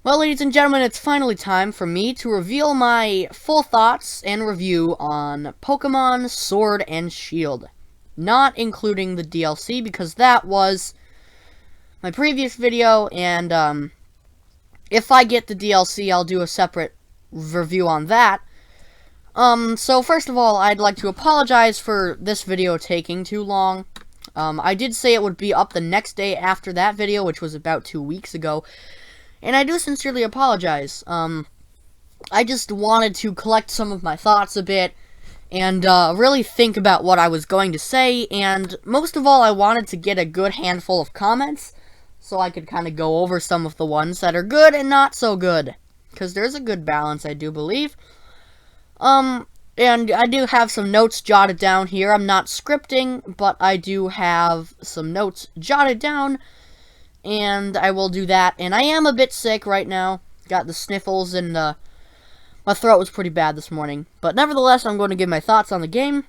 Well, ladies and gentlemen, it's finally time for me to reveal my full thoughts and review on Pokemon Sword and Shield. Not including the DLC, because that was my previous video, and if I get the DLC, I'll do a separate review on that. So first of all, I'd like to apologize for this video taking too long. I did say it would be up the next day after that video, which was about 2 weeks ago. And I do sincerely apologize. I just wanted to collect some of my thoughts a bit and really think about what I was going to say, and most of all, I wanted to get a good handful of comments so I could kind of go over some of the ones that are good and not so good, because there's a good balance, I do believe. And I do have some notes jotted down here. I'm not scripting, but I do have some notes jotted down, and I will do that. And I am a bit sick right now. Got the sniffles, and my throat was pretty bad this morning. But nevertheless, I'm going to give my thoughts on the game.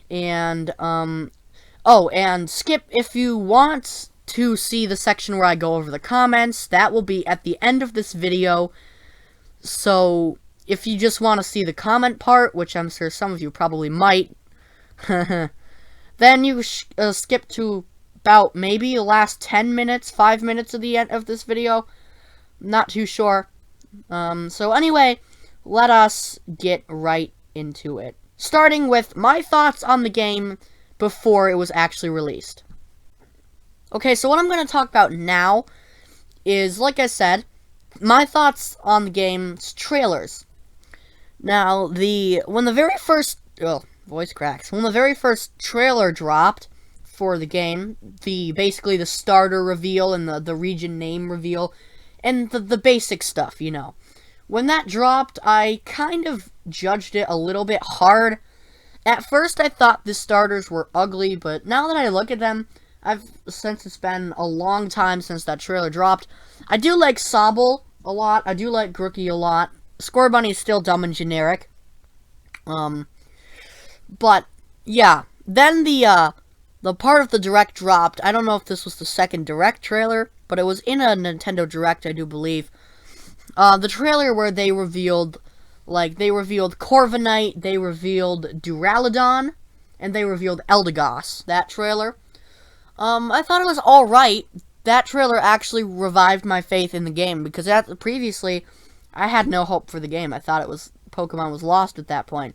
And, oh, and skip if you want to see the section where I go over the comments. That will be at the end of this video. So, if you just want to see the comment part, which I'm sure some of you probably might, then you skip to about maybe the last 10 minutes, 5 minutes of the end of this video. Not too sure. So anyway, let us get right into it. Starting with my thoughts on the game before it was actually released. Okay, so what I'm going to talk about now is, like I said, my thoughts on the game's trailers. Now, when the very first trailer dropped for the game, basically the starter reveal and the region name reveal, and the basic stuff, you know. When that dropped, I kind of judged it a little bit hard. At first, I thought the starters were ugly, but now that I look at them, since it's been a long time since that trailer dropped, I do like Sobble a lot, I do like Grookey a lot. Scorbunny is still dumb and generic. But, yeah. Then the part of the Direct dropped. I don't know if this was the second Direct trailer, but it was in a Nintendo Direct, I do believe. The trailer where they revealed Corviknight, they revealed Duraludon, and they revealed Eldegoss. That trailer. I thought it was alright. That trailer actually revived my faith in the game, because previously, I had no hope for the game. I thought Pokemon was lost at that point.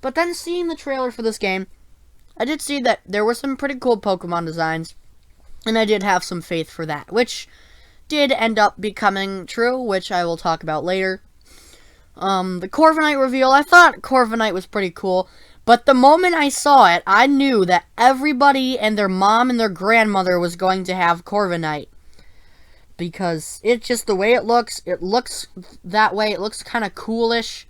But then seeing the trailer for this game, I did see that there were some pretty cool Pokemon designs, and I did have some faith for that, which did end up becoming true, which I will talk about later. The Corviknight reveal, I thought Corviknight was pretty cool, but the moment I saw it, I knew that everybody and their mom and their grandmother was going to have Corviknight. Because it's just the way it looks that way, it looks kind of coolish.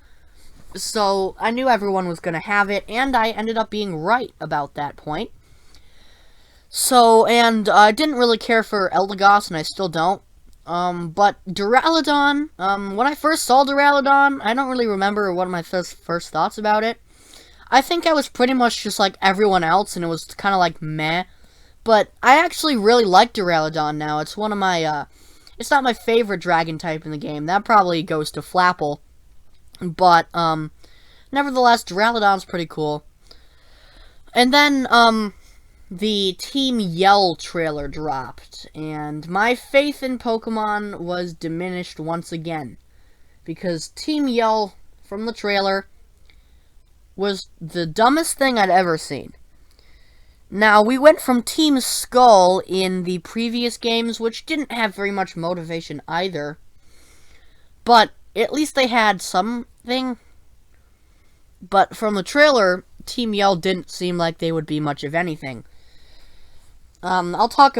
So, I knew everyone was going to have it, and I ended up being right about that point. So, and I didn't really care for Eldegoss, and I still don't. But Duraludon, when I first saw Duraludon, I don't really remember what my first thoughts about it. I think I was pretty much just like everyone else, and it was kind of like meh. But I actually really like Duraludon now. It's one of my, it's not my favorite dragon type in the game. That probably goes to Flapple. But, nevertheless, Duraludon's pretty cool. And then, the Team Yell trailer dropped. And my faith in Pokemon was diminished once again. Because Team Yell, from the trailer, was the dumbest thing I'd ever seen. Now, we went from Team Skull in the previous games, which didn't have very much motivation either. But at least they had something. But from the trailer, Team Yell didn't seem like they would be much of anything. I'll talk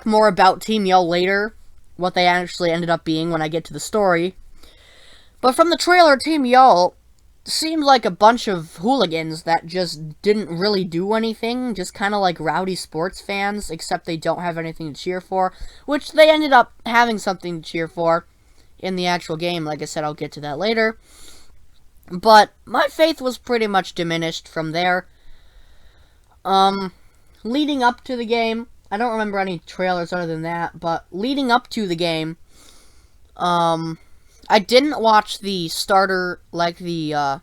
more about Team Yell later, what they actually ended up being when I get to the story. But from the trailer, Team Yell seemed like a bunch of hooligans that just didn't really do anything, just kind of like rowdy sports fans, except they don't have anything to cheer for, which they ended up having something to cheer for in the actual game. Like I said, I'll get to that later. But my faith was pretty much diminished from there. Leading up to the game, I don't remember any trailers other than that, but leading up to the game, I didn't watch the starter, like the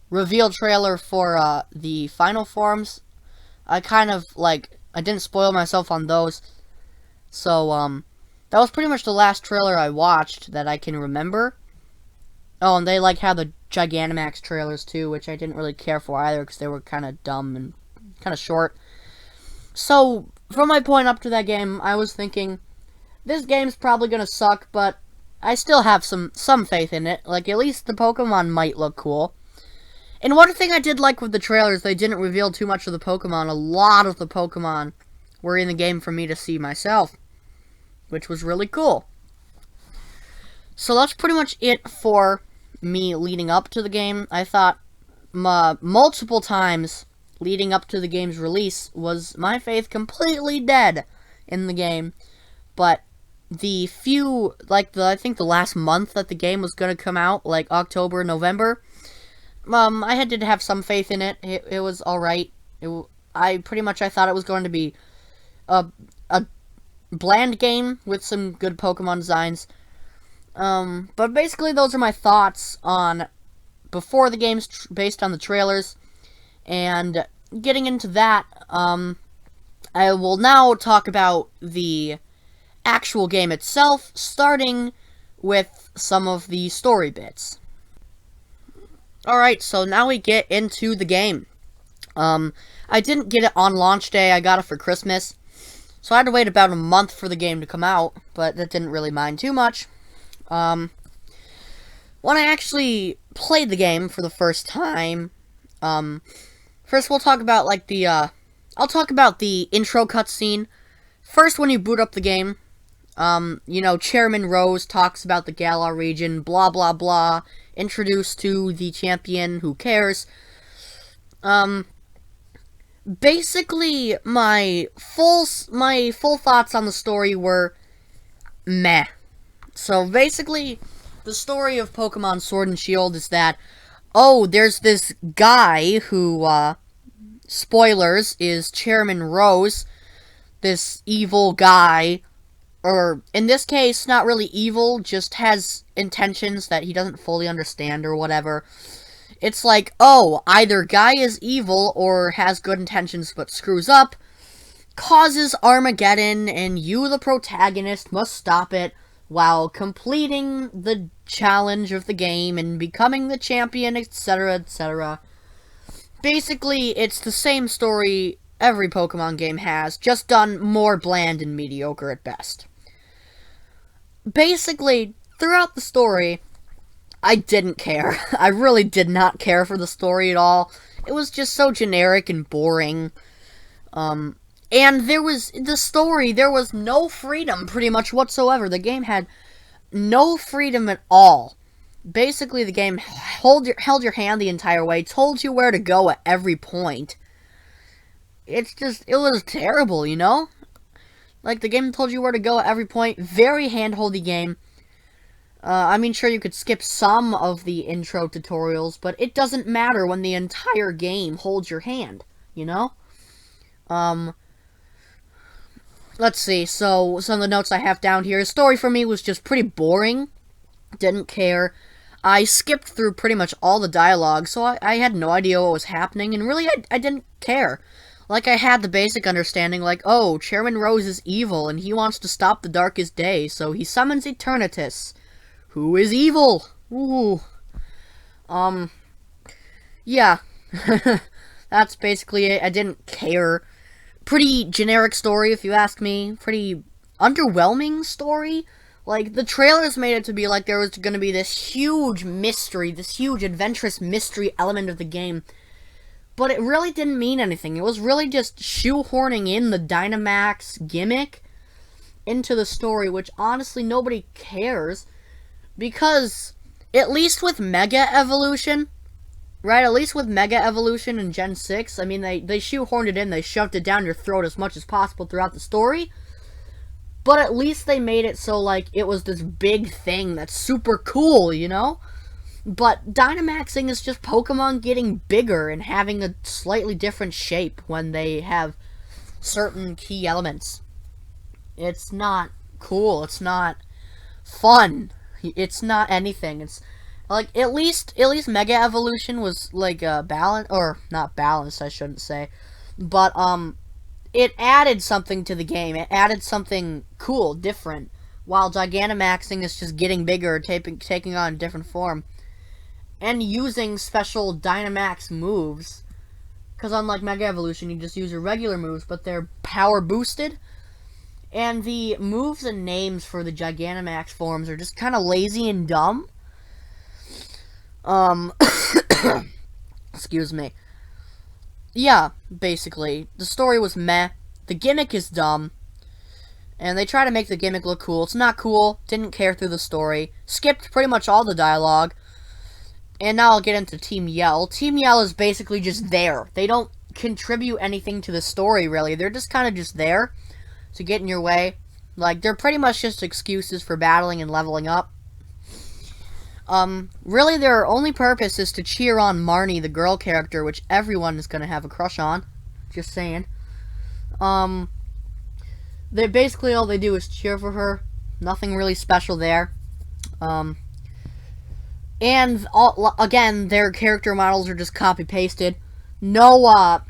reveal trailer for the final forms. I kind of I didn't spoil myself on those. So that was pretty much the last trailer I watched that I can remember. Oh, and they had the Gigantamax trailers too, which I didn't really care for either because they were kind of dumb and kind of short. So from my point up to that game, I was thinking, this game's probably gonna suck, but I still have some faith in it. At least the Pokemon might look cool. And one thing I did like with the trailers, they didn't reveal too much of the Pokemon. A lot of the Pokemon were in the game for me to see myself, which was really cool. So that's pretty much it for me leading up to the game. I thought multiple times leading up to the game's release was my faith completely dead in the game. But the few, I think the last month that the game was going to come out, October, November, I had to have some faith in it. It was alright. I thought it was going to be a bland game with some good Pokemon designs. But basically those are my thoughts on before the game's based on the trailers. And getting into that, I will now talk about the actual game itself, starting with some of the story bits. Alright, so now we get into the game. I didn't get it on launch day, I got it for Christmas. So I had to wait about a month for the game to come out, but that didn't really mind too much. When I actually played the game for the first time, first we'll talk about, I'll talk about the intro cutscene. First, when you boot up the game, Chairman Rose talks about the Galar region, blah blah blah, introduced to the champion, who cares. Basically, my full thoughts on the story were meh. So basically, the story of Pokemon Sword and Shield is that, there's this guy who, spoilers, is Chairman Rose, this evil guy, or in this case, not really evil, just has intentions that he doesn't fully understand or whatever. It's either guy is evil or has good intentions but screws up, causes Armageddon, and you, the protagonist, must stop it while completing the challenge of the game and becoming the champion, etc., etc. Basically, it's the same story every Pokemon game has, just done more bland and mediocre at best. Basically, throughout the story, I didn't care. I really did not care for the story at all. It was just so generic and boring. And there was no freedom pretty much whatsoever. The game had no freedom at all. Basically, the game held your hand the entire way, told you where to go at every point. It was terrible, the game told you where to go at every point. Very hand-holdy game. Sure, you could skip some of the intro tutorials, but it doesn't matter when the entire game holds your hand, Let's see, so some of the notes I have down here. The story for me was just pretty boring. Didn't care. I skipped through pretty much all the dialogue, so I had no idea what was happening, and really I didn't care. I had the basic understanding, Chairman Rose is evil, and he wants to stop the darkest day, so he summons Eternatus, who is evil. Ooh. Yeah. That's basically it. I didn't care. Pretty generic story, if you ask me. Pretty underwhelming story. The trailers made it to be there was going to be this huge mystery, this huge adventurous mystery element of the game. But it really didn't mean anything. It was really just shoehorning in the Dynamax gimmick into the story, which honestly nobody cares. Because, at least with Mega Evolution, right? At least with Mega Evolution in Gen 6, they shoehorned it in, they shoved it down your throat as much as possible throughout the story. But at least they made it so, it was this big thing that's super cool, But Dynamaxing is just Pokemon getting bigger and having a slightly different shape when they have certain key elements. It's not cool. It's not fun, It's not anything. It's like at least Mega Evolution was like balanced, or not balanced, I shouldn't say, but it added something to the game. It added something cool, different. While Gigantamaxing is just getting bigger, taking on a different form, and using special Dynamax moves. Because unlike Mega Evolution, you just use your regular moves, but they're power boosted. And the moves and names for the Gigantamax forms are just kind of lazy and dumb. Excuse me. Yeah, basically. The story was meh. The gimmick is dumb. And they try to make the gimmick look cool. It's not cool. Didn't care through the story. Skipped pretty much all the dialogue. And now I'll get into Team Yell. Team Yell is basically just there. They don't contribute anything to the story, really. They're just kind of just there to get in your way. Like, they're pretty much just excuses for battling and leveling up. Really, their only purpose is to cheer on Marnie, the girl character, which everyone is going to have a crush on. Just saying. They basically, all they do is cheer for her. Nothing really special there. And, again, their character models are just copy-pasted. No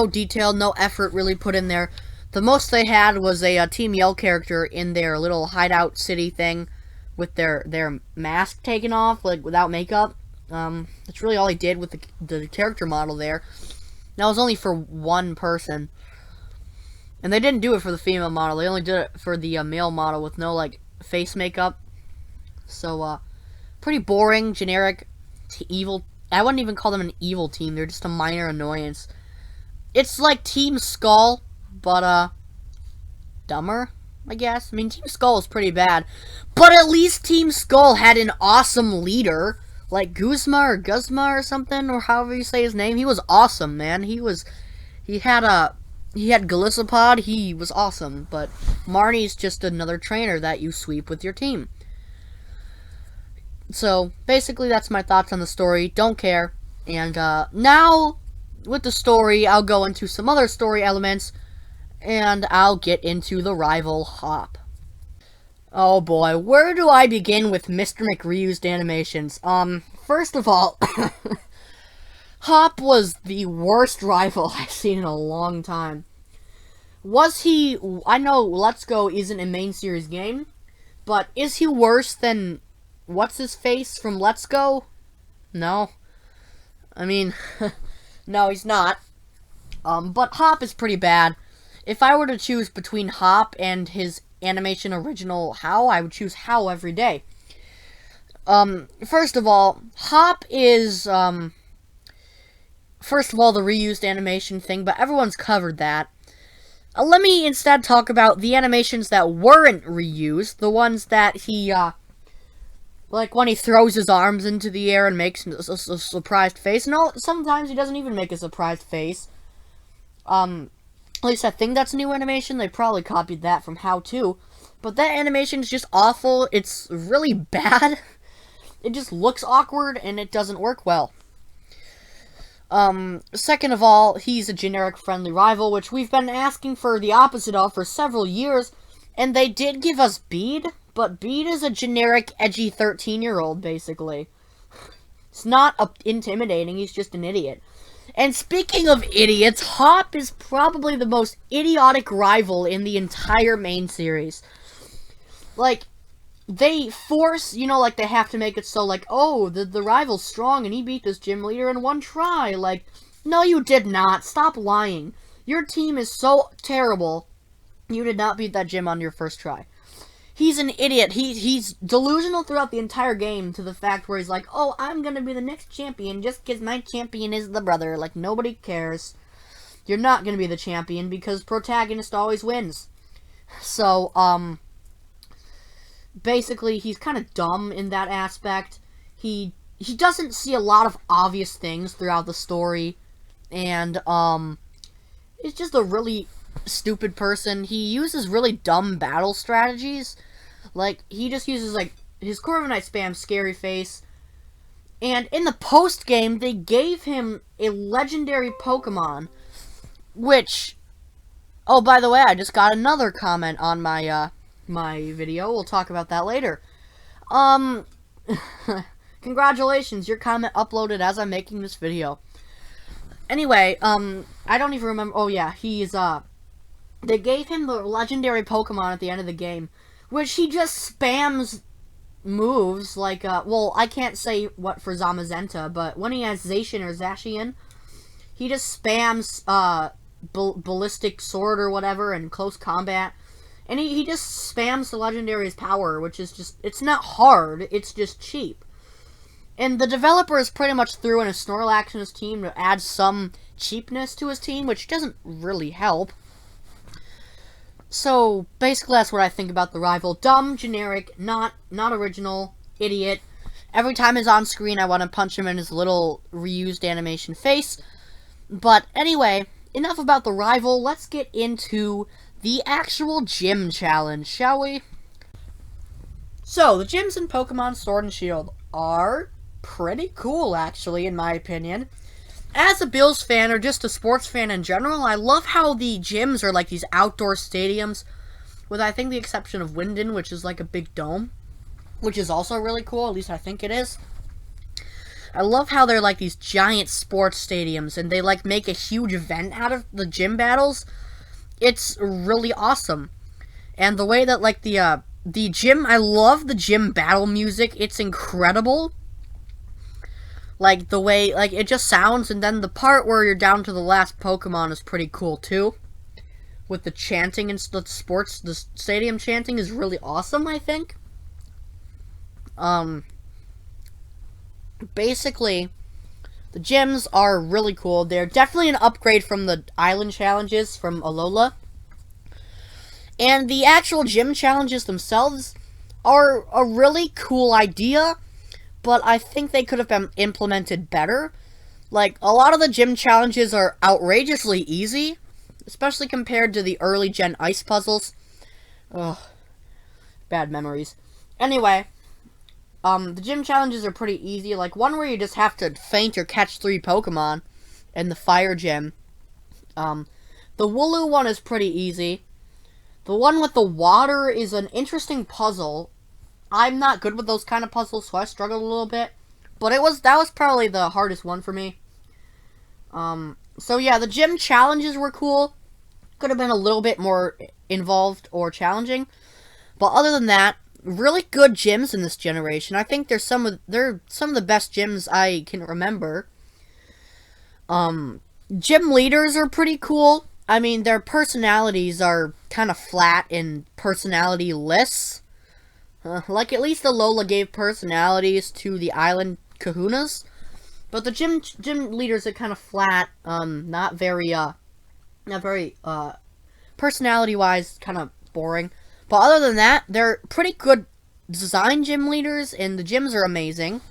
detail, no effort really put in there. The most they had was a Team Yell character in their little hideout city thing with their mask taken off, like, without makeup. That's really all they did with the character model there. That was only for one person. And they didn't do it for the female model. They only did it for the male model with no, like, face makeup. So, pretty boring, generic, evil. I wouldn't even call them an evil team. They're just a minor annoyance. It's like Team Skull, but, dumber, I guess. I mean, Team Skull is pretty bad. But at least Team Skull had an awesome leader. Like Guzma or Guzma or something, or however you say his name. He was awesome, man. He had Golisopod. He was awesome. But Marnie's just another trainer that you sweep with your team. So, basically, that's my thoughts on the story. Don't care. And, now, with the story, I'll go into some other story elements, and I'll get into the rival Hop. Oh boy, where do I begin with Mr. McReused animations? First of all, Hop was the worst rival I've seen in a long time. Was he... I know Let's Go isn't a main series game, but is he worse than... What's-his-face from Let's Go? No. I mean, no, he's not. But Hop is pretty bad. If I were to choose between Hop and his animation original How, I would choose How every day. First of all, Hop is, first of all, the reused animation thing, but everyone's covered that. Let me instead talk about the animations that weren't reused, the ones that he, like when he throws his arms into the air and makes a surprised face. No, sometimes he doesn't even make a surprised face. At least I think that's a new animation. They probably copied that from How To. But that animation is just awful. It's really bad. It just looks awkward and it doesn't work well. Second of all, he's a generic friendly rival, which we've been asking for the opposite of for several years. And they did give us Bead, but Bead is a generic, edgy 13-year-old, basically. It's not intimidating, he's just an idiot. And speaking of idiots, Hop is probably the most idiotic rival in the entire main series. Like, they force, like, they have to make it so, like, oh, the rival's strong and he beat this gym leader in one try. Like, no, you did not. Stop lying. Your team is so terrible, you did not beat that gym on your first try. He's an idiot. He's delusional throughout the entire game to the fact where he's like, oh, I'm gonna be the next champion just because my champion is the brother. Like, nobody cares. You're not gonna be the champion because protagonist always wins. So, basically, he's kind of dumb in that aspect. He doesn't see a lot of obvious things throughout the story. And, he's just a really stupid person. He uses really dumb battle strategies. Like, he just uses, like, his Corviknight spam Scary Face. And in the post-game, they gave him a legendary Pokemon. Which, oh, by the way, I just got another comment on my, my video. We'll talk about that later. Um, congratulations, your comment uploaded as I'm making this video. Anyway, I don't even remember. Oh yeah, they gave him the legendary Pokemon at the end of the game, which he just spams moves like, well, I can't say what for Zamazenta, but when he has Zacian or Zacian, he just spams, Ballistic Sword or whatever in close combat. And he just spams the legendary's power, which is just, it's not hard, it's just cheap. And the developers pretty much threw in a Snorlax in his team to add some cheapness to his team, which doesn't really help. So, basically that's what I think about the rival. Dumb, generic, not original, idiot. Every time he's on screen, I want to punch him in his little reused animation face. But anyway, enough about the rival. Let's get into the actual gym challenge, shall we? So, the gyms in Pokemon Sword and Shield are pretty cool, actually, in my opinion. As a Bills fan, or just a sports fan in general, I love how the gyms are like these outdoor stadiums, with I think the exception of Winden, which is like a big dome, which is also really cool, at least I think it is. I love how they're like these giant sports stadiums, and they like make a huge event out of the gym battles. It's really awesome. And the way that like the gym, I love the gym battle music, it's incredible. Like, the way, like, it just sounds, and then the part where you're down to the last Pokemon is pretty cool, too. With the chanting and the stadium chanting is really awesome, I think. Basically, the gyms are really cool. They're definitely an upgrade from the island challenges from Alola. And the actual gym challenges themselves are a really cool idea, but I think they could have been implemented better. Like, a lot of the gym challenges are outrageously easy, especially compared to the early gen ice puzzles. Ugh, bad memories. Anyway, the gym challenges are pretty easy, like one where you just have to faint or catch 3 Pokemon in the fire gym. The Wooloo one is pretty easy. The one with the water is an interesting puzzle. I'm not good with those kind of puzzles, so I struggled a little bit. But that was probably the hardest one for me. So yeah, the gym challenges were cool. Could have been a little bit more involved or challenging. But other than that, really good gyms in this generation. I think they're some of the best gyms I can remember. Gym leaders are pretty cool. I mean, their personalities are kind of flat and personality-less. Like, at least Alola gave personalities to the island kahunas. But the gym leaders are kind of flat, not very, personality-wise, kind of boring. But other than that, they're pretty good design gym leaders, and the gyms are amazing.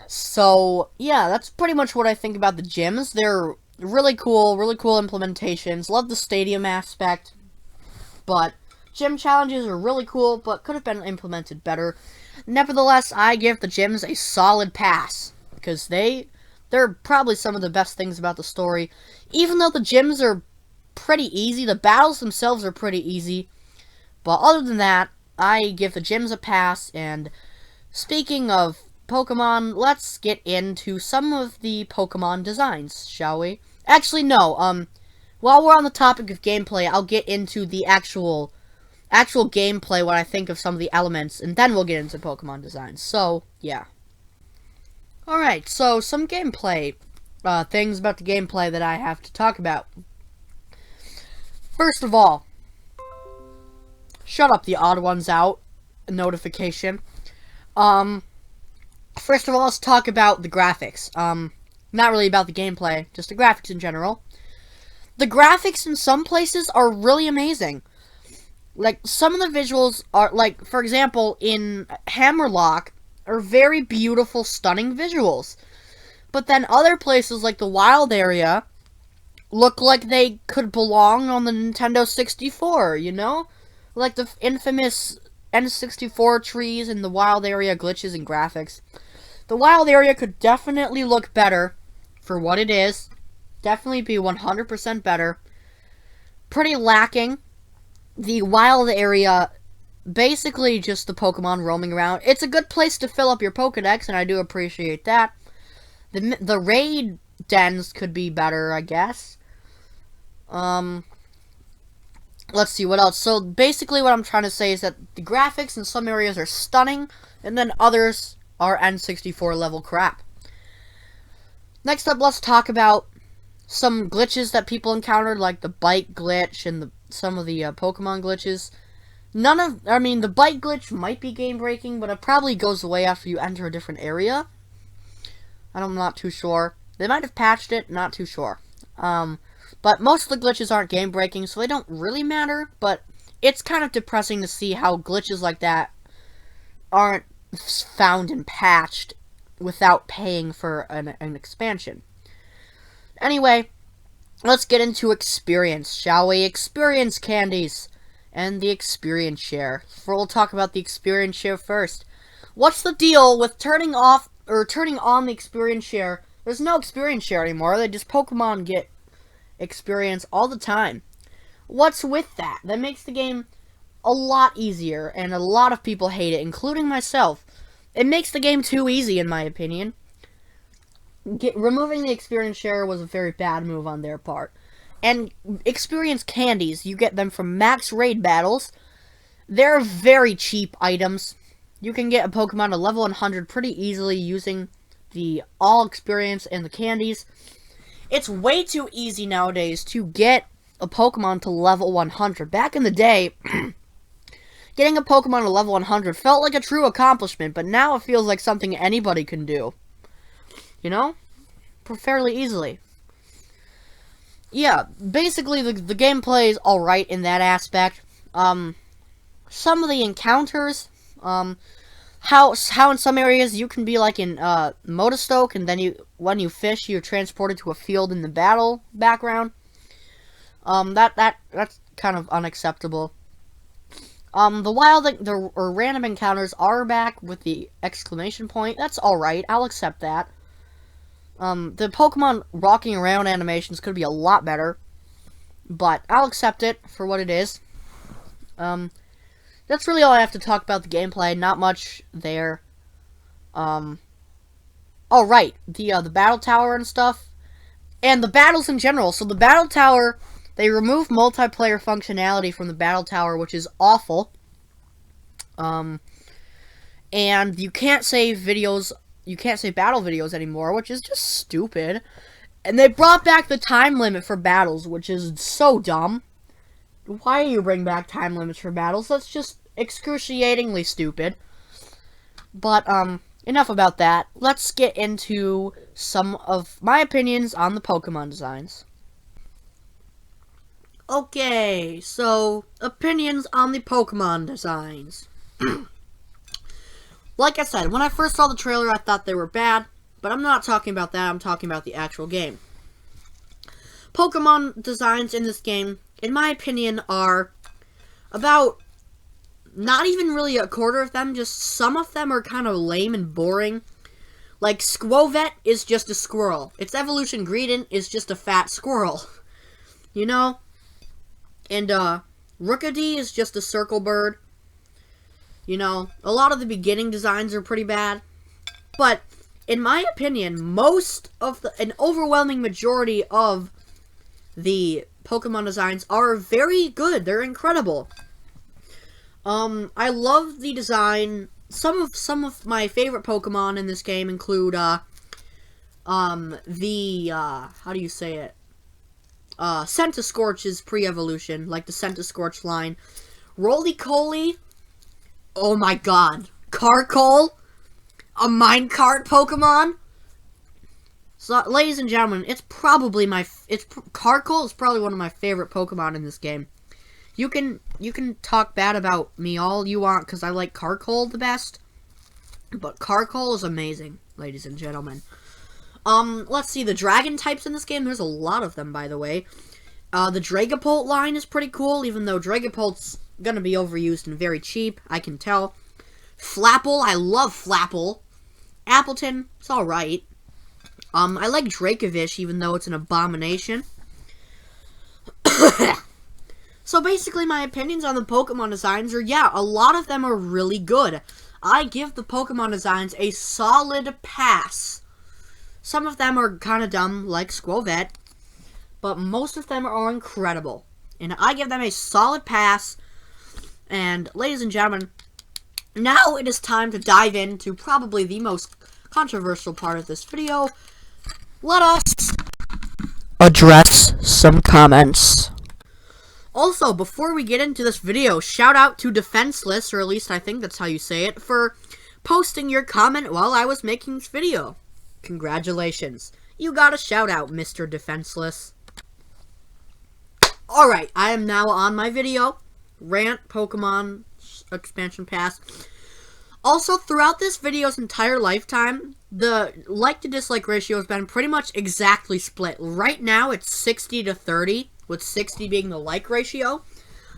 So, yeah, that's pretty much what I think about the gyms. They're really cool implementations. Love the stadium aspect, but gym challenges are really cool, but could have been implemented better. Nevertheless, I give the gyms a solid pass, because they're probably some of the best things about the story. Even though the gyms are pretty easy, the battles themselves are pretty easy. But other than that, I give the gyms a pass, and speaking of Pokemon, let's get into some of the Pokemon designs, shall we? Actually, no, while we're on the topic of gameplay, I'll get into the actual gameplay, what I think of some of the elements, and then we'll get into Pokemon designs. So, yeah. Alright, so some gameplay, things about the gameplay that I have to talk about. First of all, shut up, the odd ones out notification. First of all, let's talk about the graphics. Not really about the gameplay, just the graphics in general. The graphics in some places are really amazing. Like, some of the visuals are, like, for example, in Hammerlock, are very beautiful, stunning visuals. But then other places, like the wild area, look like they could belong on the Nintendo 64, you know? Like the infamous N64 trees and the wild area glitches and graphics. The wild area could definitely look better for what it is. Definitely be 100% better. Pretty lacking. The wild area basically just the Pokemon roaming around. It's a good place to fill up your Pokedex, and I do appreciate that. The raid dens could be better, I guess. Let's see, what else? So, basically what I'm trying to say is that the graphics in some areas are stunning, and then others are N64 level crap. Next up, let's talk about some glitches that people encountered, like the bike glitch and some of the Pokemon glitches. The bike glitch might be game-breaking, but it probably goes away after you enter a different area. I'm not too sure. They might have patched it, not too sure. But most of the glitches aren't game-breaking, so they don't really matter, but it's kind of depressing to see how glitches like that aren't found and patched without paying for an expansion. Anyway, let's get into experience, shall we? Experience candies and the experience share. We'll talk about the experience share first. What's the deal with turning on the experience share? There's no experience share anymore. They just Pokemon get experience all the time. What's with that? That makes the game a lot easier, and a lot of people hate it, including myself. It makes the game too easy, in my opinion. Removing the experience share was a very bad move on their part. And experience candies, you get them from max raid battles. They're very cheap items. You can get a Pokemon to level 100 pretty easily using the all experience and the candies. It's way too easy nowadays to get a Pokemon to level 100. Back in the day, getting a Pokemon to level 100 felt like a true accomplishment, but now it feels like something anybody can do. You know? Fairly easily. Yeah, basically the gameplay is alright in that aspect. Some of the encounters, how in some areas you can be like in Motostoke, and then when you fish, you're transported to a field in the battle background. That's kind of unacceptable. The random encounters are back with the exclamation point. That's alright, I'll accept that. The Pokemon walking around animations could be a lot better, but I'll accept it for what it is. That's really all I have to talk about the gameplay. Not much there. Oh right, the battle tower and stuff, and the battles in general. So the battle tower, they removed multiplayer functionality from the battle tower, which is awful. And you can't save videos. You can't save battle videos anymore, which is just stupid. And they brought back the time limit for battles, which is so dumb. Why do you bring back time limits for battles? That's just excruciatingly stupid. But, enough about that. Let's get into some of my opinions on the Pokemon designs. Okay, so, opinions on the Pokemon designs. Like I said, when I first saw the trailer, I thought they were bad, but I'm not talking about that, I'm talking about the actual game. Pokemon designs in this game, in my opinion, are about not even really a quarter of them, just some of them are kind of lame and boring. Like, Skwovet is just a squirrel. Its evolution Greedent is just a fat squirrel. You know? And, Rookidee is just a circle bird. You know, a lot of the beginning designs are pretty bad. But, in my opinion, an overwhelming majority of the Pokemon designs are very good. They're incredible. I love the design. Some of my favorite Pokemon in this game include, how do you say it? Centiskorch's pre-evolution, like the Centiskorch line. Roly-Poly. Oh my god. Carkol? A minecart Pokemon? So, ladies and gentlemen, Carkol is probably one of my favorite Pokemon in this game. You can talk bad about me all you want, because I like Carkol the best. But Carkol is amazing, ladies and gentlemen. Let's see, the dragon types in this game, there's a lot of them, by the way. The Dragapult line is pretty cool, even though Dragapult's gonna be overused and very cheap, I can tell. Flapple, I love Flapple. Appleton, it's alright. I like Dracovish, even though it's an abomination. So basically, my opinions on the Pokemon designs are, yeah, a lot of them are really good. I give the Pokemon designs a solid pass. Some of them are kind of dumb, like Skwovet, but most of them are incredible. And I give them a solid pass. And ladies and gentlemen, now it is time to dive into probably the most controversial part of this video. Let us address some comments. Also, before we get into this video, shout out to Defenseless, or at least I think that's how you say it, for posting your comment while I was making this video. Congratulations. You got a shout out, Mr. Defenseless. Alright, I am now on my video. Rant Pokemon Expansion Pass. Also, throughout this video's entire lifetime, the like to dislike ratio has been pretty much exactly split. Right now, it's 60 to 30. With 60 being the like ratio,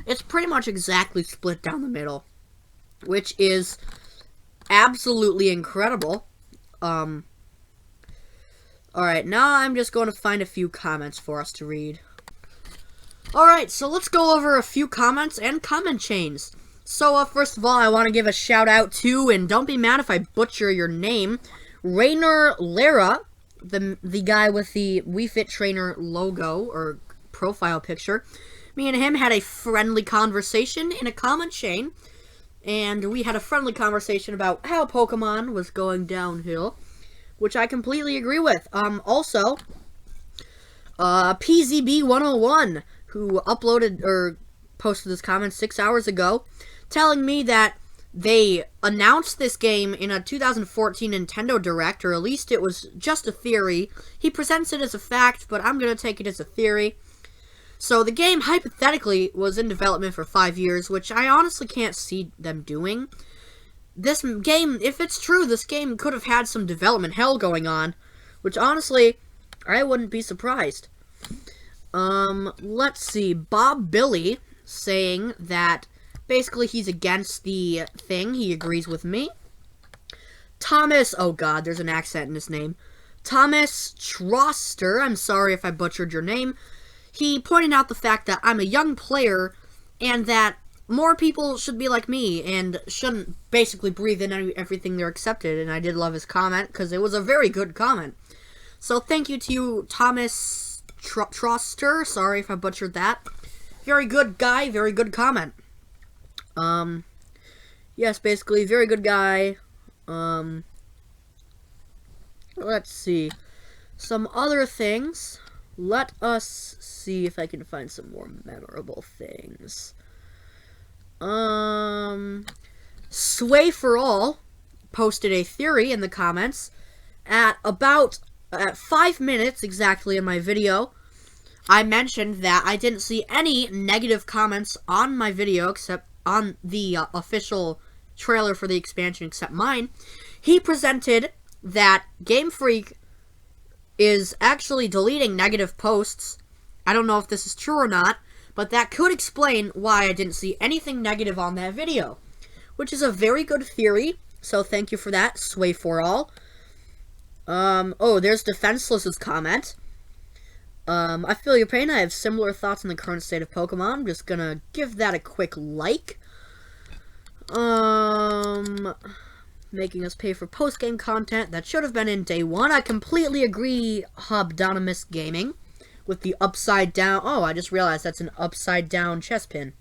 it's pretty much exactly split down the middle, which is absolutely incredible. Alright, now I'm just going to find a few comments for us to read. Alright, so let's go over a few comments and comment chains. So, first of all, I want to give a shout out to, and don't be mad if I butcher your name, Rainer Lara, the guy with the Wii Fit Trainer logo, or profile picture. Me and him had a friendly conversation in a comment chain, and we had a friendly conversation about how Pokemon was going downhill, which I completely agree with. Also, PZB101, who uploaded or posted this comment 6 hours ago, telling me that they announced this game in a 2014 Nintendo Direct, or at least it was just a theory. He presents it as a fact, but I'm going to take it as a theory. So the game, hypothetically, was in development for 5 years, which I honestly can't see them doing. This game, if it's true, this game could have had some development hell going on, which honestly, I wouldn't be surprised. Let's see, Bob Billy saying that basically he's against the thing, he agrees with me. Thomas, oh god, there's an accent in his name. Thomas Troster, I'm sorry if I butchered your name. He pointed out the fact that I'm a young player and that more people should be like me and shouldn't basically breathe in everything they're accepted. And I did love his comment because it was a very good comment. So thank you to you, Thomas Troster. Sorry if I butchered that. Very good guy, very good comment. Yes, basically, very good guy. Let's see. Some other things. Let us see if I can find some more memorable things. Sway for All posted a theory in the comments at 5 minutes exactly in my video. I mentioned that I didn't see any negative comments on my video except on the official trailer for the expansion except mine. He presented that Game Freak is actually deleting negative posts. I don't know if this is true or not, but that could explain why I didn't see anything negative on that video, which is a very good theory, so thank you for that, Sway for All. Oh, there's Defenseless's comment. I feel your pain. I have similar thoughts on the current state of Pokemon. I'm just gonna give that a quick like. Making us pay for post-game content that should have been in day one. I completely agree, Hubdonimus Gaming, with the upside down. Oh, I just realized that's an upside down chess pin.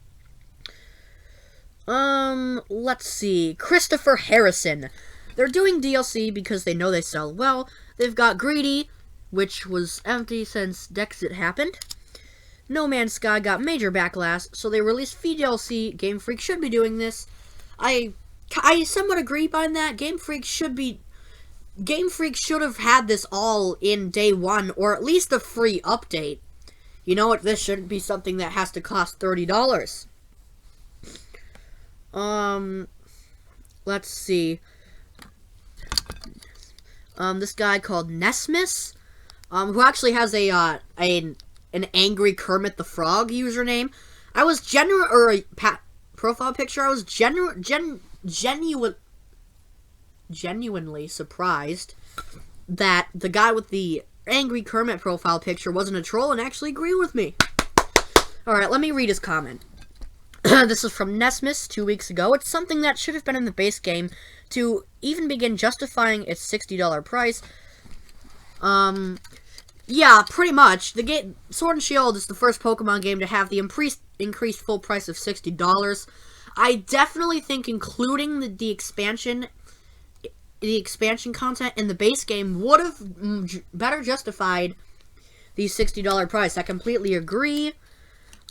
Let's see. Christopher Harrison. They're doing DLC because they know they sell well. They've got Greedy, which was empty since Dexit happened. No Man's Sky got major backlash, so they released free DLC. Game Freak should be doing this. I somewhat agree on that. Game Freak should have had this all in day one, or at least a free update. You know what? This shouldn't be something that has to cost $30. Let's see. This guy called Nesmus, who actually has an angry Kermit the Frog username. I was profile picture. I was genuinely surprised that the guy with the angry Kermit profile picture wasn't a troll and actually agreed with me. Alright, let me read his comment. This is from Nesmus 2 weeks ago. It's something that should have been in the base game to even begin justifying its $60 price. Yeah, pretty much. The game Sword and Shield is the first Pokemon game to have the increased full price of $60. I definitely think including the expansion content in the base game would have better justified the $60 price. I completely agree.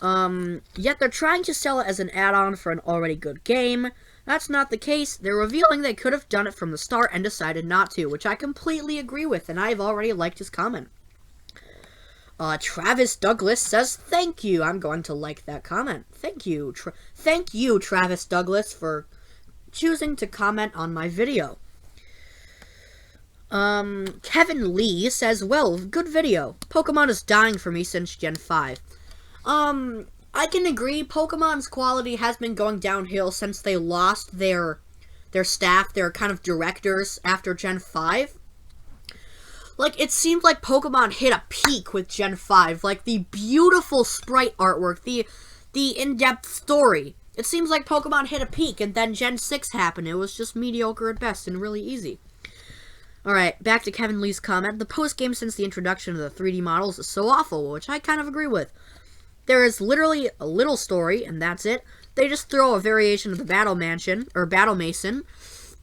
Yet they're trying to sell it as an add-on for an already good game. That's not the case. They're revealing they could have done it from the start and decided not to, which I completely agree with, and I've already liked his comment. Travis Douglas says, thank you. I'm going to like that comment. Thank you. Thank you, Travis Douglas, for choosing to comment on my video. Kevin Lee says, well, good video. Pokemon is dying for me since Gen 5. I can agree. Pokemon's quality has been going downhill since they lost their staff, their kind of directors after Gen 5. Like, it seemed like Pokemon hit a peak with Gen 5. Like, the beautiful sprite artwork, the in-depth story. It seems like Pokemon hit a peak, and then Gen 6 happened. It was just mediocre at best and really easy. Alright, back to Kevin Lee's comment. The post-game since the introduction of the 3D models is so awful, which I kind of agree with. There is literally a little story, and that's it. They just throw a variation of the Battle Mansion, or Battle Mason,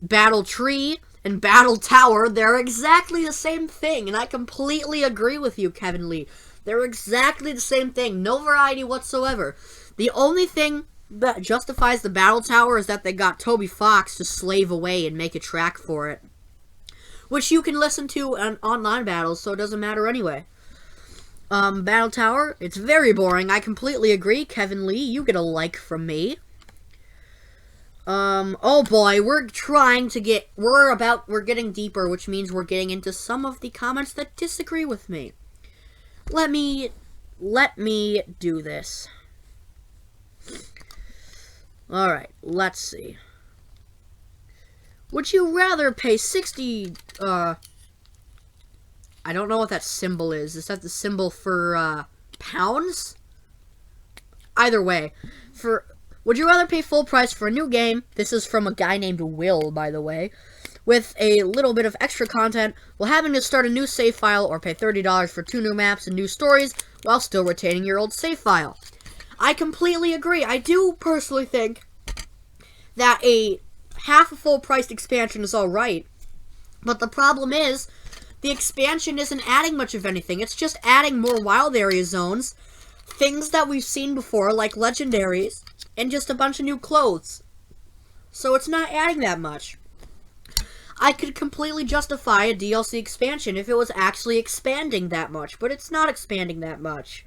Battle Tree, and Battle Tower. They're exactly the same thing, and I completely agree with you, Kevin Lee. They're exactly the same thing. No variety whatsoever. The only thing that justifies the Battle Tower is that they got Toby Fox to slave away and make a track for it, which you can listen to on online battles, so it doesn't matter anyway. Battle Tower, it's very boring. I completely agree. Kevin Lee, you get a like from me. Oh boy, we're getting deeper, which means we're getting into some of the comments that disagree with me. Let me do this. Alright, let's see. Would you rather pay 60, I don't know what that symbol is. Is that the symbol for, pounds? Either way. Would you rather pay full price for a new game? This is from a guy named Will, by the way. With a little bit of extra content, while having to start a new save file, or pay $30 for 2 new maps and new stories, while still retaining your old save file. I completely agree. I do personally think that a half a full-priced expansion is alright. But the problem is, the expansion isn't adding much of anything. It's just adding more wild area zones, things that we've seen before, like legendaries, and just a bunch of new clothes. So it's not adding that much. I could completely justify a DLC expansion if it was actually expanding that much, but it's not expanding that much.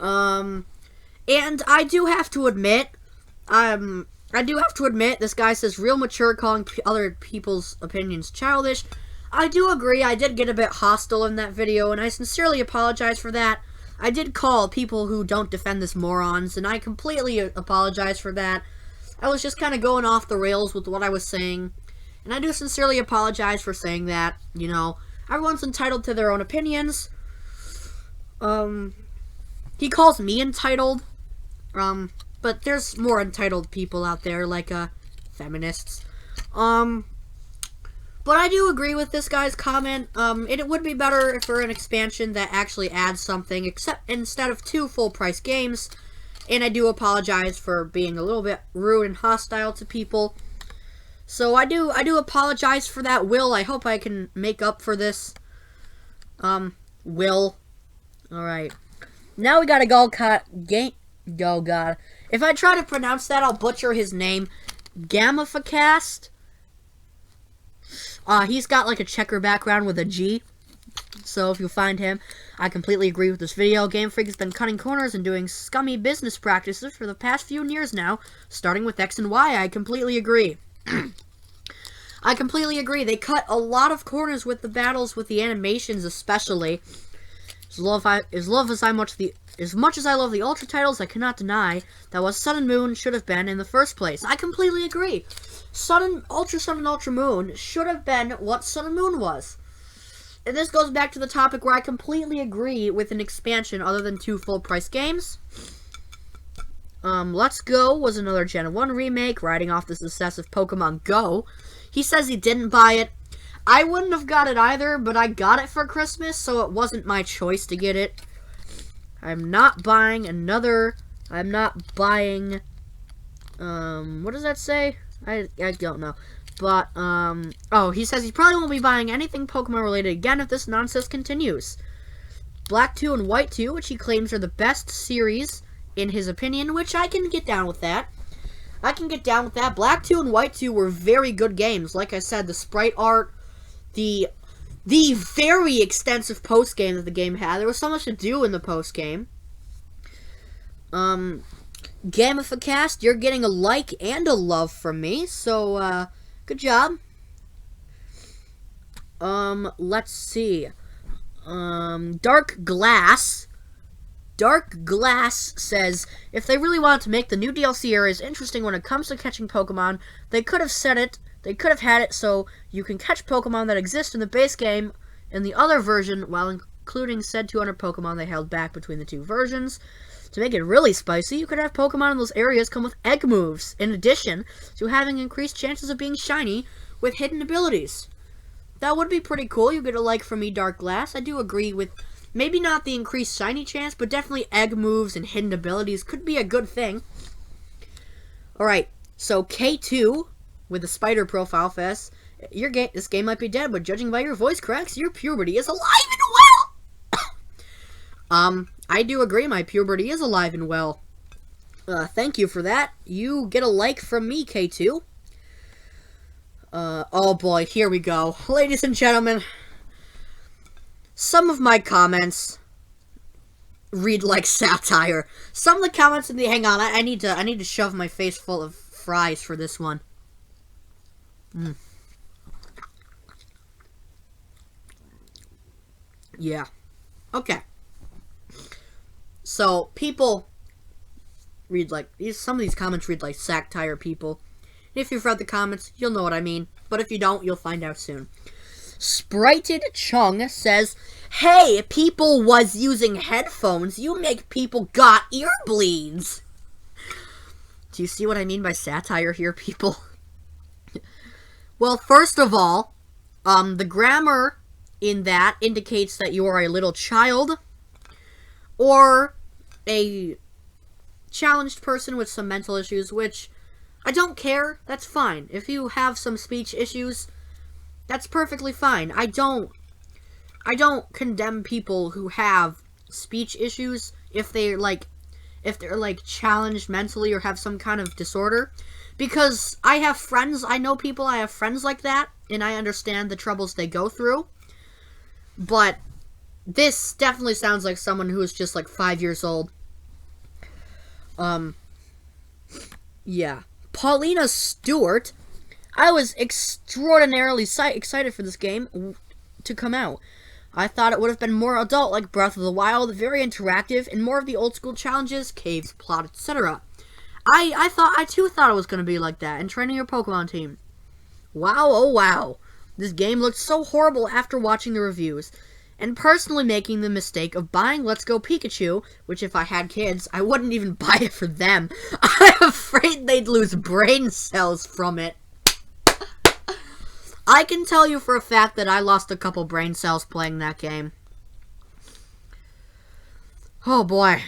And I do have to admit, this guy says real mature, calling other people's opinions childish. I do agree, I did get a bit hostile in that video, and I sincerely apologize for that. I did call people who don't defend this morons, and I completely apologize for that. I was just kind of going off the rails with what I was saying, and I do sincerely apologize for saying that. You know, everyone's entitled to their own opinions. He calls me entitled, but there's more entitled people out there, like, feminists. But I do agree with this guy's comment. It would be better for an expansion that actually adds something, instead of 2 full-price games. And I do apologize for being a little bit rude and hostile to people. So I do apologize for that, Will. I hope I can make up for this. Will. Alright. Now we got a oh god. If I try to pronounce that, I'll butcher his name. Gamifacast. He's got like a checker background with a G. So if you find him, I completely agree with this video. Game Freak has been cutting corners and doing scummy business practices for the past few years now, starting with X and Y. I completely agree. I completely agree. They cut a lot of corners with the battles, with the animations especially. As much as I love the Ultra titles, I cannot deny that what Sun and Moon should have been in the first place. I completely agree. Ultra Sun and Ultra Moon should have been what Sun and Moon was. And this goes back to the topic where I completely agree with an expansion other than 2 full-price games. Let's Go was another Gen 1 remake, riding off the success of Pokemon Go. He says he didn't buy it. I wouldn't have got it either, but I got it for Christmas, so it wasn't my choice to get it. I'm not buying, what does that say? I don't know. But, oh, he says he probably won't be buying anything Pokemon related again if this nonsense continues. Black 2 and White 2, which he claims are the best series, in his opinion, which I can get down with that. Black 2 and White 2 were very good games. Like I said, the sprite art, the very extensive post-game that the game had. There was so much to do in the post-game. Gamificast, you're getting a like and a love from me, so, good job. Let's see. Dark Glass says, if they really wanted to make the new DLC areas interesting when it comes to catching Pokemon, they could have had it so you can catch Pokemon that exist in the base game in the other version, while including said 200 Pokemon they held back between the 2 versions. To make it really spicy, you could have Pokemon in those areas come with egg moves, in addition to having increased chances of being shiny with hidden abilities. That would be pretty cool. You get a like from me, Dark Glass. I do agree with maybe not the increased shiny chance, but definitely egg moves and hidden abilities could be a good thing. Alright, so K2 with the spider profile fest. This game might be dead, but judging by your voice cracks, your puberty is alive and well! I do agree, my puberty is alive and well. Thank you for that. You get a like from me, K2. Oh boy, here we go. Ladies and gentlemen, some of my comments read like satire. Some of the comments in the... Hang on, I need to shove my face full of fries for this one. Yeah. Okay. So, people read like... Some of these comments read like satire, people. If you've read the comments, you'll know what I mean. But if you don't, you'll find out soon. Sprited Chung says, hey, people was using headphones. You make people got ear bleeds. Do you see what I mean by satire here, people? Well, first of all, the grammar in that indicates that you are a little child or a challenged person with some mental issues, which I don't care. That's fine. If you have some speech issues, that's perfectly fine. I don't condemn people who have speech issues if they're like challenged mentally or have some kind of disorder, because I have friends like that, and I understand the troubles they go through. But this definitely sounds like someone who is just like 5 years old. Yeah. Paulina Stewart, I was extraordinarily excited for this game to come out. I thought it would have been more adult like Breath of the Wild, very interactive, and more of the old school challenges, caves, plot, etc. I too thought it was going to be like that, and training your Pokemon team. Wow, oh wow. This game looked so horrible after watching the reviews, and personally making the mistake of buying Let's Go Pikachu, which if I had kids, I wouldn't even buy it for them. I'm afraid they'd lose brain cells from it. I can tell you for a fact that I lost a couple brain cells playing that game. Oh boy.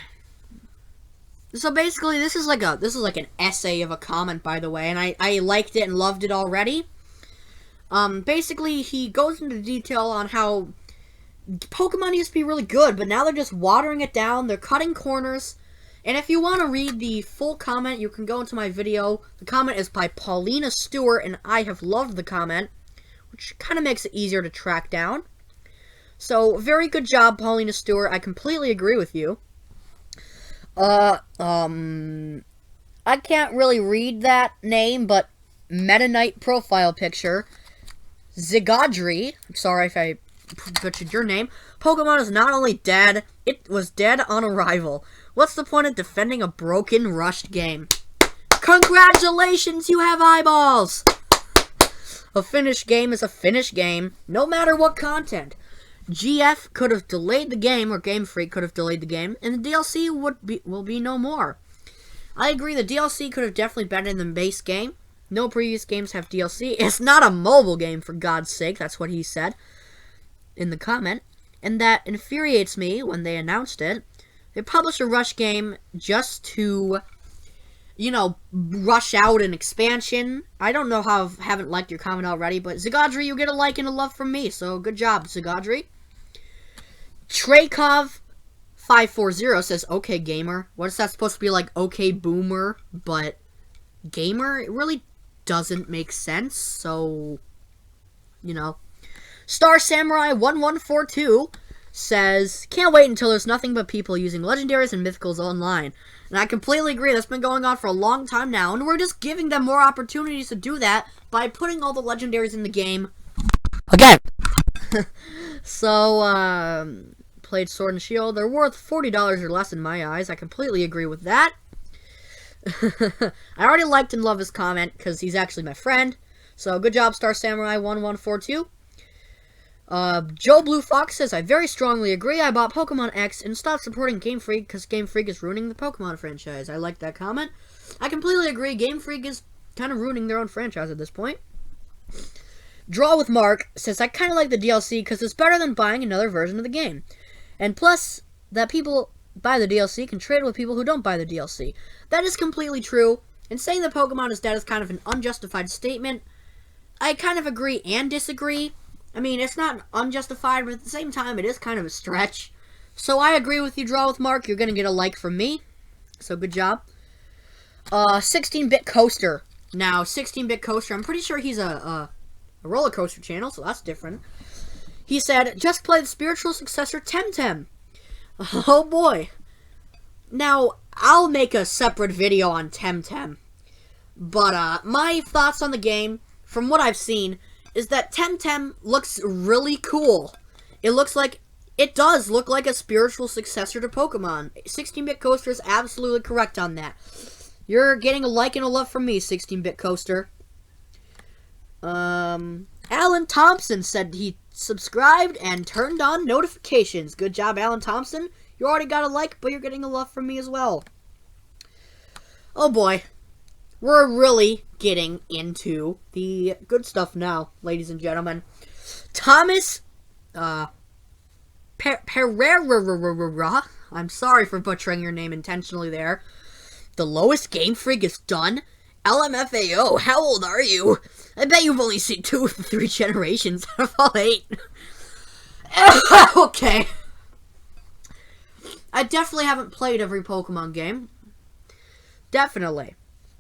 So basically, this is like an essay of a comment, by the way, and I liked it and loved it already. Basically, he goes into detail on how Pokemon used to be really good, but now they're just watering it down. They're cutting corners. And if you want to read the full comment, you can go into my video. The comment is by Paulina Stewart, and I have loved the comment, which kind of makes it easier to track down. So, very good job, Paulina Stewart. I completely agree with you. I can't really read that name, but Meta Knight profile picture. Zygodry, I'm sorry if I butchered your name. Pokemon is not only dead, it was dead on arrival. What's the point of defending a broken, rushed game? Congratulations, you have eyeballs! A finished game is a finished game, no matter what content. GF could have delayed the game, or Game Freak could have delayed the game, and the DLC will be no more. I agree, the DLC could have definitely been in the base game. No previous games have DLC. It's not a mobile game, for God's sake. That's what he said in the comment. And that infuriates me when they announced it. They published a Rush game just to, you know, rush out an expansion. I don't know how I haven't liked your comment already, but Zagadri, you get a like and a love from me, so good job, Zagadri. Traykov540 says, okay, gamer. What is that supposed to be like, okay, boomer, but gamer? It really doesn't make sense, so, you know. Star Samurai 1142 says, can't wait until there's nothing but people using legendaries and mythicals online. And I completely agree, that's been going on for a long time now, and we're just giving them more opportunities to do that by putting all the legendaries in the game again. So, played Sword and Shield. They're worth $40 or less in my eyes. I completely agree with that. I already liked and loved his comment because he's actually my friend. So good job, Star Samurai 1142. Joe Blue Fox says, I very strongly agree. I bought Pokemon X and stopped supporting Game Freak because Game Freak is ruining the Pokemon franchise. I like that comment. I completely agree. Game Freak is kind of ruining their own franchise at this point. Draw with Mark says, I kind of like the DLC because it's better than buying another version of the game. And plus, that people buy the DLC can trade with people who don't buy the DLC. That is completely true. And saying that Pokemon is dead is kind of an unjustified statement. I kind of agree and disagree. I mean, it's not unjustified, but at the same time, it is kind of a stretch. So I agree with you, Draw with Mark. You're going to get a like from me. So good job. 16-Bit Coaster. Now, 16-Bit Coaster, I'm pretty sure he's a roller coaster channel, so that's different. He said, just play the spiritual successor Temtem. Oh boy. Now, I'll make a separate video on Temtem. But, my thoughts on the game, from what I've seen, is that Temtem looks really cool. It does look like a spiritual successor to Pokemon. 16-Bit Coaster is absolutely correct on that. You're getting a like and a love from me, 16-Bit Coaster. Alan Thompson said he subscribed and turned on notifications. Good job, Alan Thompson. You already got a like, but you're getting a love from me as well. Oh boy. We're really getting into the good stuff now, ladies and gentlemen. Thomas Pereira, I'm sorry for butchering your name intentionally there. The lowest Game Freak is done? LMFAO, how old are you? I bet you've only seen 2 of the 3 generations out of all 8. Okay. I definitely haven't played every Pokemon game. Definitely.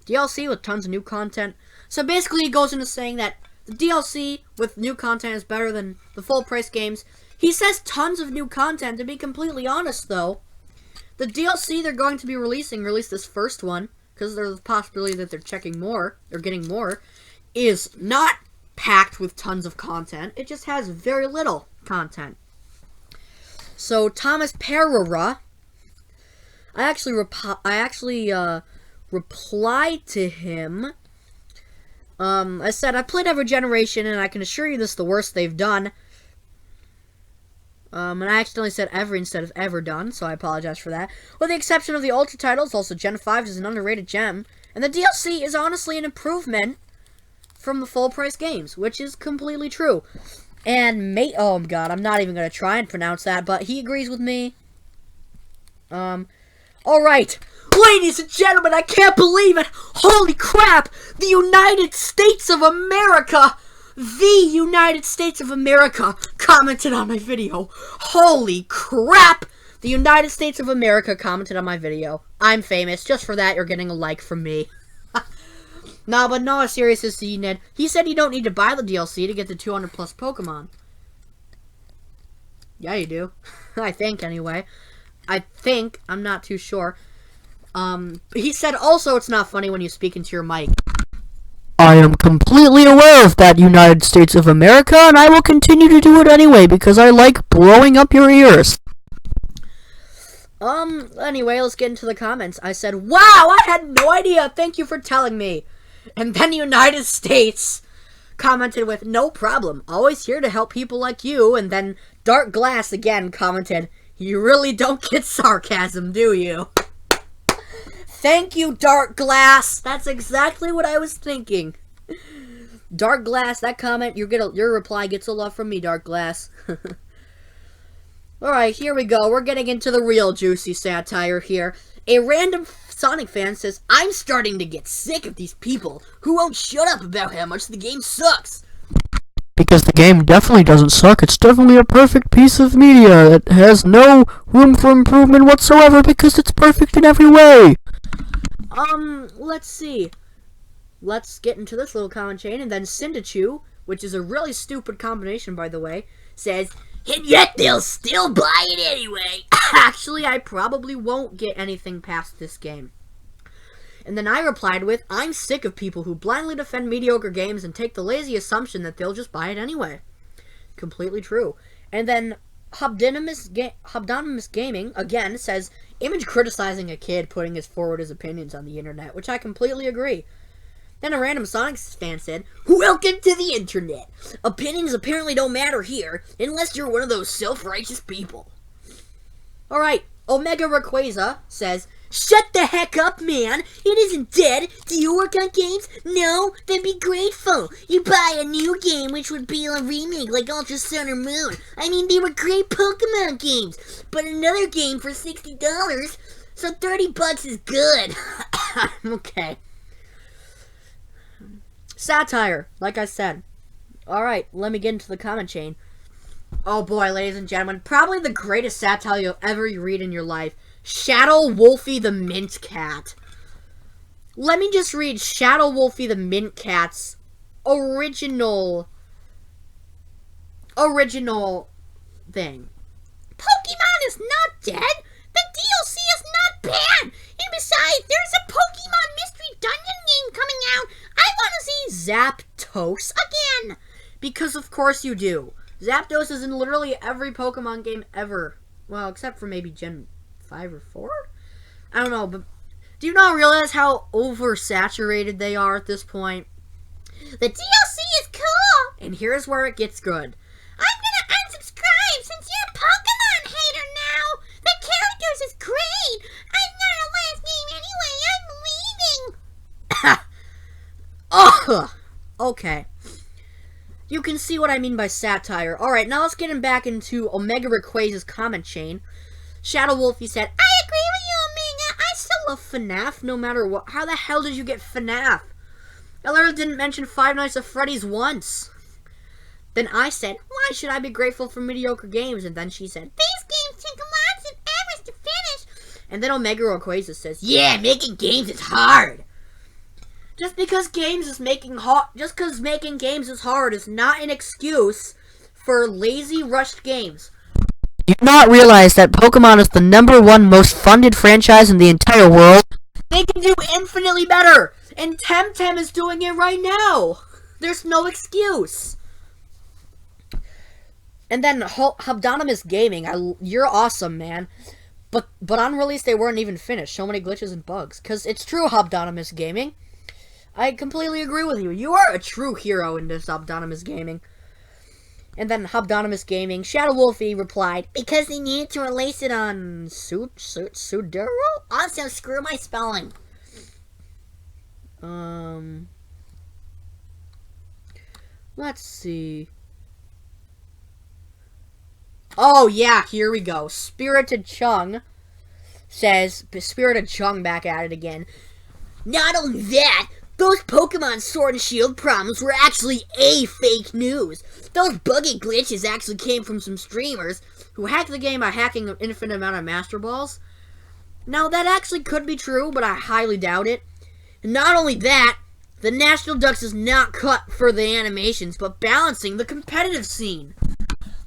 DLC with tons of new content. So basically, he goes into saying that the DLC with new content is better than the full price games. He says tons of new content. To be completely honest, though, the DLC they're going to be releasing, or at least this first one, because there's a possibility that they're checking more, or getting more, is not packed with tons of content. It just has very little content. So Thomas Pereira, I actually replied to him. I said, I played every generation, and I can assure you this is the worst they've done. And I accidentally said ever instead of ever done, so I apologize for that. With the exception of the Ultra titles, also Gen 5 is an underrated gem. And the DLC is honestly an improvement from the full-price games, which is completely true. And oh god, I'm not even going to try and pronounce that, but he agrees with me. Alright. Ladies and gentlemen, I can't believe it! Holy crap! The United States of America! The United States of America commented on my video. Holy crap! The United States of America commented on my video. I'm famous. Just for that, you're getting a like from me. No, but no, serious as he Ned. He said you don't need to buy the DLC to get the 200 plus Pokemon. Yeah, you do. I think, anyway. I think. I'm not too sure. He said also it's not funny when you speak into your mic. I am completely aware of that, United States of America, and I will continue to do it anyway, because I like blowing up your ears. Anyway, let's get into the comments. I said, wow, I had no idea, thank you for telling me. And then United States commented with, "No problem, always here to help people like you." And then Dark Glass again commented, "You really don't get sarcasm, do you?" Thank you, Dark Glass. That's exactly what I was thinking. Dark Glass, that comment, your reply gets a love from me, Dark Glass. Alright, here we go. We're getting into the real juicy satire here. A random Sonic fan says, "I'm starting to get sick of these people who won't shut up about how much the game sucks." Because the game definitely doesn't suck. It's definitely a perfect piece of media. It has no room for improvement whatsoever because it's perfect in every way. Let's see. Let's get into this little comment chain, and then Cindachu, which is a really stupid combination, by the way, says, "And yet they'll still buy it anyway." Actually, I probably won't get anything past this game. And then I replied with, "I'm sick of people who blindly defend mediocre games and take the lazy assumption that they'll just buy it anyway." Completely true. And then Hobdonymous Gaming, again, says, "Image criticizing a kid putting forward his opinions on the internet," which I completely agree. Then a random Sonic fan said, "Welcome to the internet. Opinions apparently don't matter here, unless you're one of those self-righteous people." Alright, Omega Rayquaza says, "Shut the heck up, man. It isn't dead. Do you work on games? No? Then be grateful. You buy a new game, which would be a remake like Ultra Sun or Moon. I mean, they were great Pokemon games. But another game for $60, so $30 is good." Okay. Satire, like I said. Alright, let me get into the comment chain. Oh boy, ladies and gentlemen, probably the greatest satire you'll ever read in your life. Shadow Wolfie the Mint Cat. Let me just read Shadow Wolfie the Mint Cat's original thing. "Pokemon is not dead. The DLC is not bad. And besides, there's a Pokemon Mystery Dungeon game coming out. I want to see Zapdos again." Because of course you do. Zapdos is in literally every Pokemon game ever. Well, except for maybe Gen 5 or 4? I don't know, but do you not realize how oversaturated they are at this point? "The DLC is cool." And here's where it gets good. "I'm gonna unsubscribe since you're a Pokemon hater now. The characters is great. I'm not a last game anyway. I'm leaving." Ugh. Okay. You can see what I mean by satire. Alright, now let's get back into Omega Rayquaza's comment chain. Shadow Wolfie said, "I agree with you, Omega. I still love FNAF no matter what. How the hell did you get FNAF? I literally didn't mention Five Nights at Freddy's once." Then I said, "Why should I be grateful for mediocre games?" And then she said, "These games take lots of hours to finish." And then Omega Rayquaza says, "Yeah, making games is hard." Just because making games is hard is not an excuse for lazy, rushed games. Do you not realize that Pokemon is the #1 most funded franchise in the entire world? They can do infinitely better, and Temtem is doing it right now. There's no excuse. And then Hobdonymous Gaming, you're awesome, man. But on release they weren't even finished. So many glitches and bugs. Because it's true, Hobdonymous Gaming. I completely agree with you. You are a true hero in this Hobdonymous Gaming. And then Hobdonymous Gaming, Shadow Wolfie replied, "Because they needed to release it on Suduro? Also, screw my spelling." Let's see. Oh yeah, here we go. Spirited Chung says, Spirited Chung back at it again. "Not only that, those Pokemon Sword and Shield problems were actually fake news. Those buggy glitches actually came from some streamers who hacked the game by hacking an infinite amount of Master Balls. Now, that actually could be true, but I highly doubt it. And not only that, the National Dex is not cut for the animations, but balancing the competitive scene.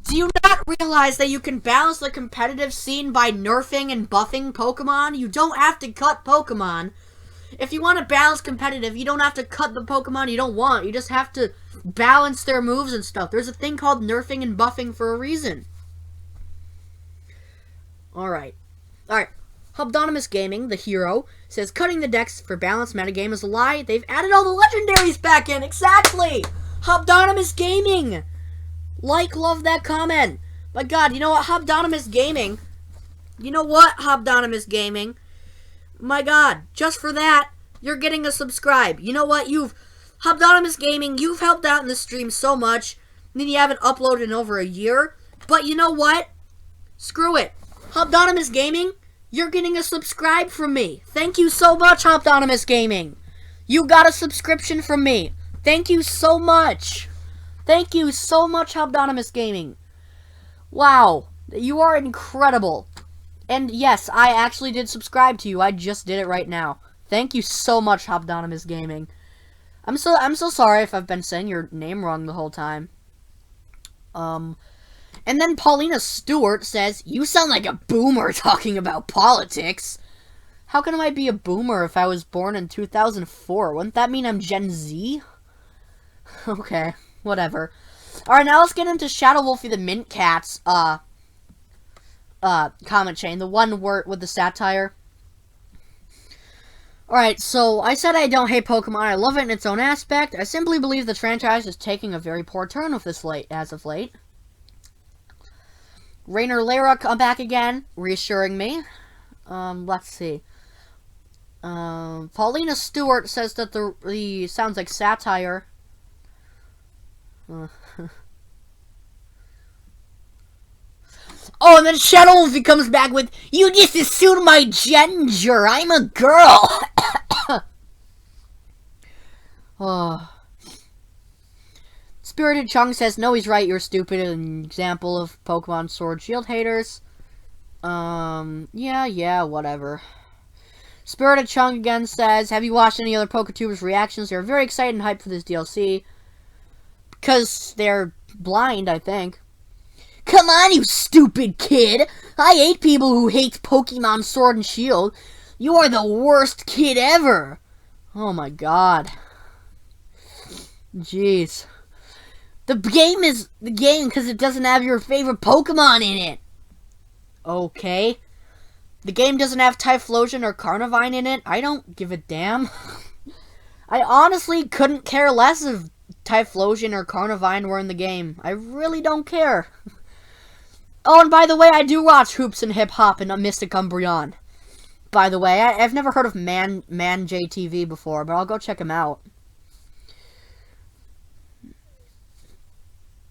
Do you not realize that you can balance the competitive scene by nerfing and buffing Pokemon? You don't have to cut Pokemon. If you want to balance competitive, you don't have to cut the Pokemon you don't want. You just have to balance their moves and stuff. There's a thing called nerfing and buffing for a reason. Alright. Hobdonymous Gaming, the hero, says, "Cutting the decks for balanced metagame is a lie. They've added all the legendaries back in." Exactly! Hobdonimus Gaming! Like, love that comment. My god, you know what, Hobdonimus Gaming? You know what, Hobdonimus Gaming? My god, just for that, you're getting a subscribe. You know what, Hobdonimus Gaming, you've helped out in the stream so much, and then you haven't uploaded in over a year. But you know what? Screw it. Hobdonimus Gaming, you're getting a subscribe from me. Thank you so much, Hobdonimus Gaming. You got a subscription from me. Thank you so much. Thank you so much, Hobdonimus Gaming. Wow, you are incredible. And yes, I actually did subscribe to you. I just did it right now. Thank you so much, Hobdonimus Gaming. I'm so sorry if I've been saying your name wrong the whole time. And then Paulina Stewart says, "You sound like a boomer talking about politics." How can I be a boomer if I was born in 2004? Wouldn't that mean I'm Gen Z? Okay, whatever. Alright, now let's get into Shadow Wolfie the Mint Cat's, comment chain. The one word with the satire. Alright, so I said I don't hate Pokemon. I love it in its own aspect. I simply believe the franchise is taking a very poor turn as of late. Rainer Lara come back again, reassuring me. Let's see. Paulina Stewart says that the sounds like satire. Oh, and then Shadow Wolfie comes back with, "You just assumed my gender. I'm a girl." Oh. Spirited Chung says, "No, he's right. You're stupid." An example of Pokemon Sword Shield haters. Yeah, whatever. Spirited Chung again says, "Have you watched any other PokeTubers reactions? They're very excited and hyped for this DLC. Because they're blind, I think." "Come on, you stupid kid! I hate people who hate Pokemon Sword and Shield. You are the worst kid ever." Oh my god. Jeez. The game is the game because it doesn't have your favorite Pokemon in it. Okay. The game doesn't have Typhlosion or Carnivine in it. I don't give a damn. I honestly couldn't care less if Typhlosion or Carnivine were in the game. I really don't care. Oh, and by the way, I do watch Hoops and Hip Hop and Mystic Umbreon. By the way, I've never heard of Man JTV before, but I'll go check him out.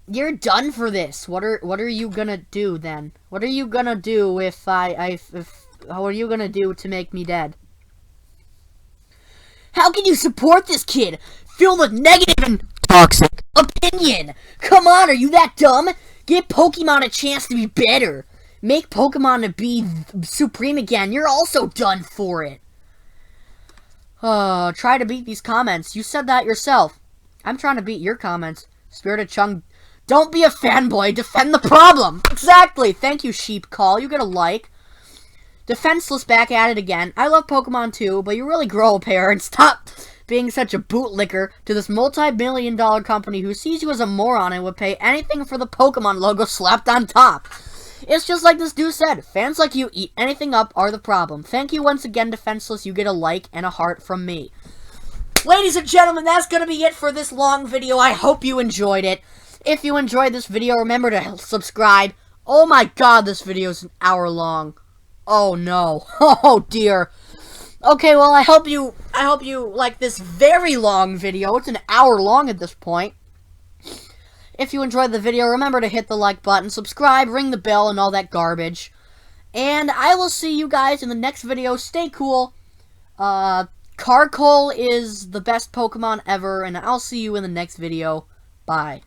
You're done for this. What are you gonna do then? What are you gonna do if how are you gonna do to make me dead? How can you support this kid? Filled with negative and Toxic. opinion. Come on, are you that dumb? Give Pokemon a chance to be better. Make Pokemon to be supreme again. You're also done for it. Try to beat these comments. You said that yourself. I'm trying to beat your comments. Spirited Chung, don't be a fanboy. Defend the problem. Exactly. Thank you, Sheep Call. You get a like. Defenseless back at it again. I love Pokemon too, but you really grow a pair and stop being such a bootlicker to this multi-million-dollar company who sees you as a moron and would pay anything for the Pokemon logo slapped on top. It's just like this dude said, fans like you eat anything up are the problem. Thank you once again, Defenseless. You get a like and a heart from me. Ladies and gentlemen, that's going to be it for this long video. I hope you enjoyed it. If you enjoyed this video, remember to subscribe. Oh my god, this video is an hour long. Oh no. Oh dear. Okay, well, I hope you like this very long video. It's an hour long at this point. If you enjoyed the video, remember to hit the like button, subscribe, ring the bell, and all that garbage. And I will see you guys in the next video. Stay cool. Carkol is the best Pokemon ever, and I'll see you in the next video. Bye.